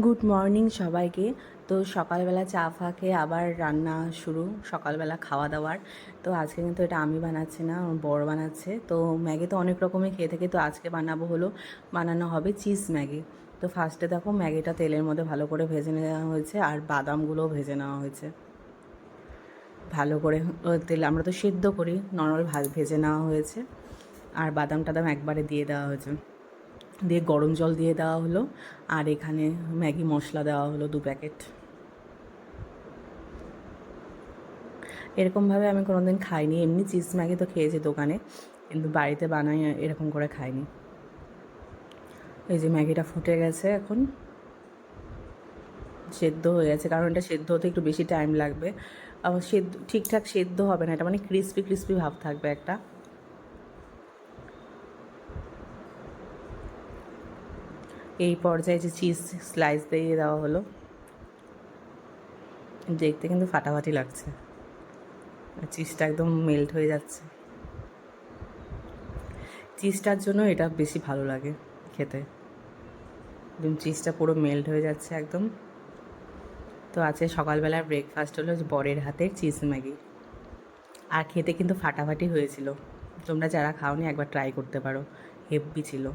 Good morning সবাইকে। তো সকালবেলা চা ফা খেয়ে আবার রান্না শুরু, সকালবেলা খাওয়া দাওয়ার। তো আজকে কিন্তু এটা আমি বানাচ্ছি না, আমার বর বানাচ্ছে। তো ম্যাগি তো অনেক রকমের খেয়ে থাকি, তো আজকে বানানো হবে চিজ ম্যাগি। তো ফার্স্টে দেখো ম্যাগিটা তেলের মধ্যে ভালো করে ভেজে নেওয়া হয়েছে, আর বাদামগুলোও ভেজে নেওয়া হয়েছে ভালো করে। তেল আমরা তো সিদ্ধ করি, নর্মাল ভেজে নেওয়া হয়েছে, আর বাদাম টাদাম একবারে দিয়ে দেওয়া হয়েছে। দিয়ে গরম জল দিয়ে দেওয়া হলো, আর এখানে ম্যাগি মশলা দেওয়া হলো 2 প্যাকেট। এরকমভাবে আমি কোনো দিন খাইনি, এমনি চিজ ম্যাগি তো খেয়েছি দোকানে, কিন্তু বাড়িতে বানাই এরকম করে খাইনি। এই যে ম্যাগিটা ফুটে গেছে, এখন সেদ্ধ হয়ে গেছে, কারণ এটা সেদ্ধ হতে একটু বেশি টাইম লাগবে। আবার ঠিকঠাক সেদ্ধ হবে না, এটা মানে ক্রিস্পি ক্রিস্পি ভাব থাকবে একটা। এই পর্যায়ে যে চিজ স্লাইস দিয়ে দেওয়া হলো, দেখতে কিন্তু ফাটাফাটি লাগছে, চিজটা একদম মেল্ট হয়ে যাচ্ছে। চিজটার জন্য এটা বেশি ভালো লাগে খেতে, একদম চিজটা পুরো মেল্ট হয়ে যাচ্ছে একদম। তো আছে সকালবেলার ব্রেকফাস্ট হলো বরের হাতের চিজ ম্যাগি, আর খেতে কিন্তু ফাটাফাটি হয়েছিল। তোমরা যারা খাওনি একবার ট্রাই করতে পারো, হেব্বি ছিল।